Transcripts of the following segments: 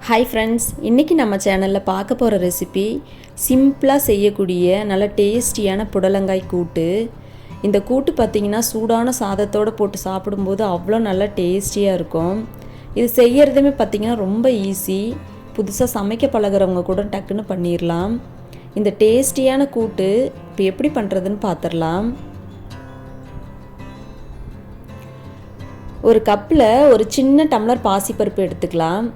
Hi friends, இன்றைக்கி நம்ம சேனலில் பார்க்க போகிற ரெசிபி சிம்பிளாக செய்யக்கூடிய நல்ல டேஸ்டியான புடலங்காய் கூட்டு. இந்த கூட்டு பார்த்திங்கன்னா சூடான சாதத்தோடு போட்டு சாப்பிடும்போது அவ்வளோ நல்லா டேஸ்டியாக இருக்கும். இது செய்கிறதுமே பார்த்திங்கன்னா ரொம்ப ஈஸி. புதுசாக சமைக்க பழகிறவங்க கூட டக்குன்னு பண்ணிடலாம். இந்த டேஸ்டியான கூட்டு இப்போ எப்படி பண்ணுறதுன்னு பார்த்துடலாம். ஒரு கப்பில் ஒரு சின்ன டம்ளர் பாசிப்பருப்பு எடுத்துக்கலாம்.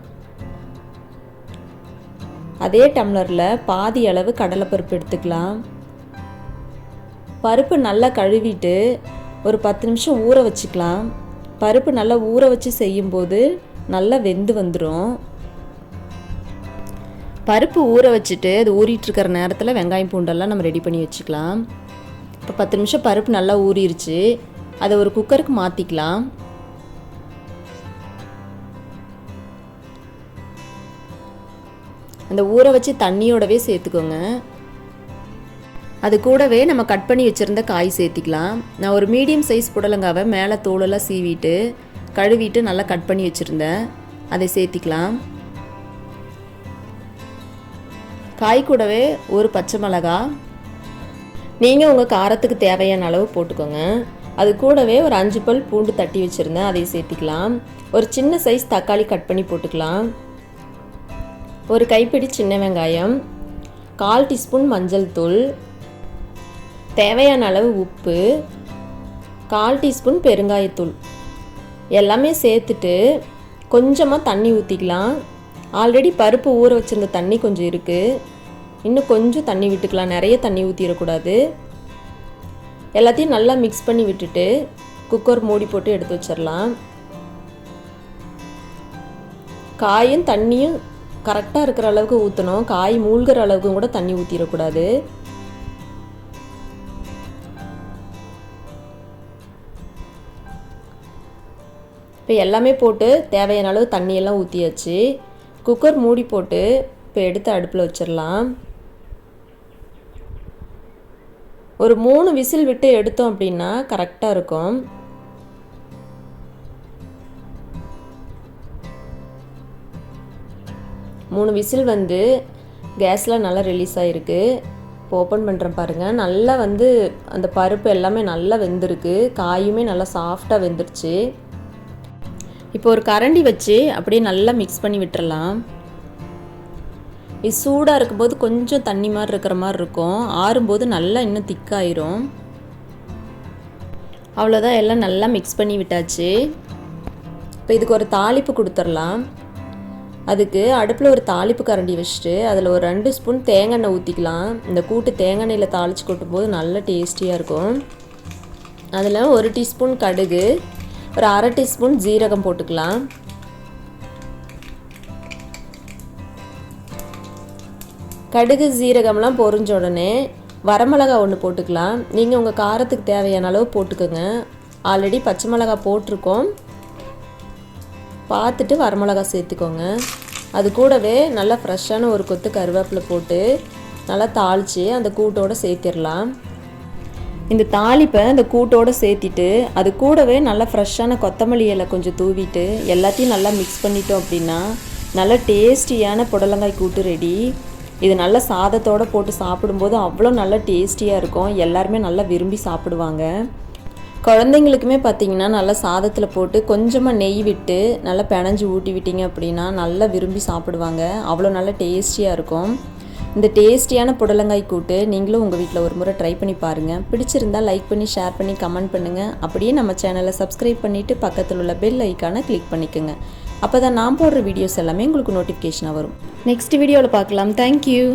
அதே டம்ளரில் பாதி அளவு கடலைப்பருப்பு எடுத்துக்கலாம். பருப்பு நல்லா கழுவிட்டு ஒரு 10 நிமிஷம் ஊற வச்சுக்கலாம். பருப்பு நல்லா ஊற வச்சு செய்யும்போது நல்லா வெந்து வந்துடும். பருப்பு ஊற வச்சுட்டு அது ஊறிட்டுருக்கிற நேரத்தில் வெங்காயம் பூண்டெல்லாம் நம்ம ரெடி பண்ணி வச்சுக்கலாம். இப்போ 10 நிமிஷம் பருப்பு நல்லா ஊறிடுச்சு. அதை ஒரு குக்கருக்கு மாற்றிக்கலாம். அந்த ஊற வச்சு தண்ணியோடவே சேர்த்துக்கோங்க. அது கூடவே நம்ம கட் பண்ணி வச்சுருந்த காய் சேர்த்திக்கலாம். நான் ஒரு மீடியம் சைஸ் புடலங்காவை மேலே தோலெல்லாம் சீவிட்டு கழுவிட்டு நல்லா கட் பண்ணி வச்சுருந்தேன். அதை சேர்த்திக்கலாம். காய் கூடவே ஒரு பச்சை மிளகா, நீங்கள் உங்கள் காரத்துக்கு தேவையான அளவு போட்டுக்கோங்க. அது கூடவே ஒரு 5 பல் பூண்டு தட்டி வச்சுருந்தேன், அதை சேர்த்திக்கலாம். ஒரு சின்ன சைஸ் தக்காளி கட் பண்ணி போட்டுக்கலாம். ஒரு கைப்பிடி சின்ன வெங்காயம், 1/4 டீஸ்பூன் மஞ்சள் தூள், தேவையான அளவு உப்பு, 1/4 டீஸ்பூன் பெருங்காயத்தூள் எல்லாமே சேர்த்துட்டு கொஞ்சமாக தண்ணி ஊற்றிக்கலாம். ஆல்ரெடி பருப்பு ஊற வச்சுருந்த தண்ணி கொஞ்சம் இருக்குது, இன்னும் கொஞ்சம் தண்ணி விட்டுக்கலாம். நிறைய தண்ணி ஊற்றிடக்கூடாது. எல்லாத்தையும் நல்லா மிக்ஸ் பண்ணி விட்டுட்டு குக்கர் மூடி போட்டு எடுத்து வச்சிடலாம். காயும் தண்ணியும் கரெக்டாக இருக்கிற அளவுக்கு ஊற்றணும். காய் மூழ்கிற அளவுக்கு கூட தண்ணி ஊற்றிடக்கூடாது. இப்போ எல்லாமே போட்டு தேவையான அளவு தண்ணியெல்லாம் ஊற்றியாச்சு. குக்கர் மூடி போட்டு இப்போ எடுத்து அடுப்பில் வச்சிடலாம். ஒரு 3 விசில் விட்டு எடுத்தோம் அப்படின்னா கரெக்டாக இருக்கும். மூணு விசில் வந்து கேஸில் நல்லா ரிலீஸ் ஆகிருக்கு. இப்போ ஓப்பன் பண்ணுறேன் பாருங்கள். நல்லா வந்து அந்த பருப்பு எல்லாமே நல்லா வெந்திருக்கு. காயுமே நல்லா சாஃப்டாக வெந்துருச்சு. இப்போ ஒரு கரண்டி வச்சு அப்படியே நல்லா மிக்ஸ் பண்ணி விட்டுறலாம். இது சூடாக இருக்கும்போது கொஞ்சம் தண்ணி மாதிரி இருக்கிற மாதிரி இருக்கும். ஆறும்போது நல்லா இன்னும் திக்காயிரும். அவ்வளோதான், எல்லாம் நல்லா மிக்ஸ் பண்ணி விட்டாச்சு. இப்போ இதுக்கு ஒரு தாளிப்பு கொடுத்துடலாம். அதுக்கு அடுப்பில் ஒரு தாளிப்பு கரண்டி வச்சுட்டு அதில் ஒரு 2 ஸ்பூன் தேங்காய் எண்ணெய் ஊற்றிக்கலாம். இந்த கூட்டு தேங்காய் எண்ணெயில் தாளித்து கொட்டும்போது நல்ல டேஸ்டியாக இருக்கும். அதில் 1 டீஸ்பூன் கடுகு, ஒரு 1/2 டீஸ்பூன் ஜீரகம் போட்டுக்கலாம். கடுகு ஜீரகம்லாம் பொரிஞ்ச உடனே வரமிளகா 1 போட்டுக்கலாம். நீங்கள் உங்கள் காரத்துக்கு தேவையான அளவு போட்டுக்கோங்க. ஆல்ரெடி பச்சை மிளகா போட்டிருக்கோம், பார்த்துட்டு வரமிளகா சேர்த்துக்கோங்க. அது கூடவே நல்லா ஃப்ரெஷ்ஷான ஒரு கொத்து கருவேப்பிலை போட்டு நல்லா தாளித்து அந்த கூட்டோடு சேர்த்திடலாம். இந்த தாளிப்பை அந்த கூட்டோடு சேர்த்திட்டு அது கூடவே நல்லா ஃப்ரெஷ்ஷான கொத்தமல்லி இலை கொஞ்சம் தூவிட்டு எல்லாத்தையும் நல்லா மிக்ஸ் பண்ணிட்டோம் அப்படின்னா நல்லா டேஸ்டியான புடலங்காய் கூட்டு ரெடி. இது நல்லா சாதத்தோடு போட்டு சாப்பிடும்போது அவ்வளோ நல்லா டேஸ்டியாக இருக்கும். எல்லாருமே நல்லா விரும்பி சாப்பிடுவாங்க. குழந்தைங்களுக்குமே பார்த்திங்கன்னா நல்லா சாதத்தில் போட்டு கொஞ்சமாக நெய் விட்டு நல்லா பிணைஞ்சு ஊட்டி விட்டிங்க அப்படின்னா நல்லா விரும்பி சாப்பிடுவாங்க. அவ்வளோ நல்லா டேஸ்டியாக இருக்கும். இந்த டேஸ்டியான புடலங்காய் கூட்டு நீங்களும் உங்கள் வீட்டில் ஒரு முறை ட்ரை பண்ணி பாருங்கள். பிடிச்சிருந்தால் லைக் பண்ணி ஷேர் பண்ணி கமெண்ட் பண்ணுங்கள். அப்படியே நம்ம சேனலை சப்ஸ்கிரைப் பண்ணிவிட்டு பக்கத்தில் உள்ள பெல் ஐக்கானை கிளிக் பண்ணிக்கோங்க. அப்போ தான் நான் போடுற வீடியோஸ் எல்லாமே உங்களுக்கு நோட்டிஃபிகேஷனாக வரும். நெக்ஸ்ட் வீடியோவில் பார்க்கலாம். தேங்க்யூ.